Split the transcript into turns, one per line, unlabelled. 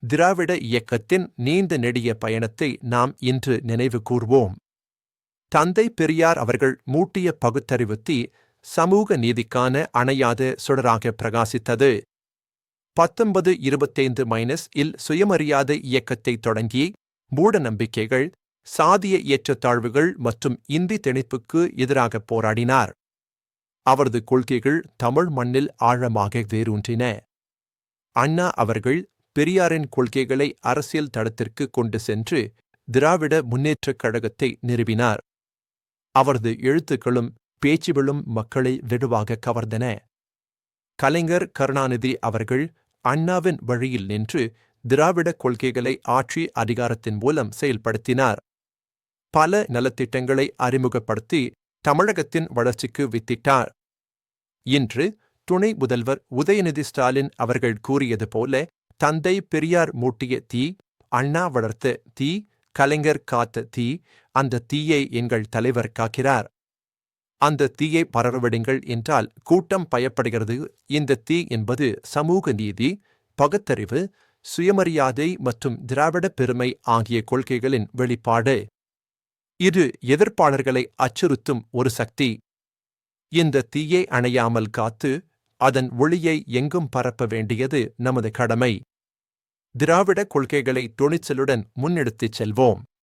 திராவிட இயக்கத்தின் நீண்ட நெடிய பயணத்தை நாம் இன்று நினைவு கூர்வோம். தந்தை பெரியார் அவர்கள் மூட்டிய பகுத்தறிவு தீ சமூக நீதிக்கான அணையாத சுடராக பிரகாசித்தது. 1925-இல் சுயமரியாதை இயக்கத்தை தொடங்கி மூட நம்பிக்கைகள், சாதிய ஏற்றத்தாழ்வுகள் மற்றும் இந்தி திணிப்புக்கு எதிராக போராடினார். அவரது கொள்கைகள் தமிழ் மண்ணில் ஆழமாக வேரூன்றின. அண்ணா அவர்கள் பெரியாரின் கொள்கைகளை அரசியல் தளத்திற்கு கொண்டு சென்று திராவிட முன்னேற்றக் கழகத்தை நிறுவினார். அவரது எழுத்துக்களும் பேச்சுகளும் மக்களை வெகுவாக கவர்ந்தன. கலைஞர் கருணாநிதி அவர்கள் அண்ணாவின் வழியில் நின்று திராவிட கொள்கைகளை ஆட்சி அதிகாரத்தின் மூலம் செயல்படுத்தினார். பல நலத்திட்டங்களை அறிமுகப்படுத்தி தமிழகத்தின் வளர்ச்சிக்கு வித்திட்டார். இன்று துணை முதல்வர் உதயநிதி ஸ்டாலின் அவர்கள் கூறியது போல, தந்தை பெரியார் மூட்டிய தீ, அண்ணா வளர்த்த தீ, கலைஞர் காத்த தீ, அந்த தீயை எங்கள் தலைவர் காக்கிறார். அந்த தீயை பரவவிடுங்கள் என்றால் கூட்டம் பயப்படுகிறது. இந்த தீ என்பது சமூக நீதி, பகுத்தறிவு, சுயமரியாதை மற்றும் திராவிட பெருமை ஆகிய கொள்கைகளின் வெளிப்பாடு. இது எதிர்ப்பாளர்களை அச்சுறுத்தும் ஒரு சக்தி. இந்த தீயை அணையாமல் காத்து அதன் ஒளியை எங்கும் பரப்ப வேண்டியது நமது கடமை. திராவிட கொள்கைகளை துணிச்சலுடன் முன்னெடுத்துச் செல்வோம்.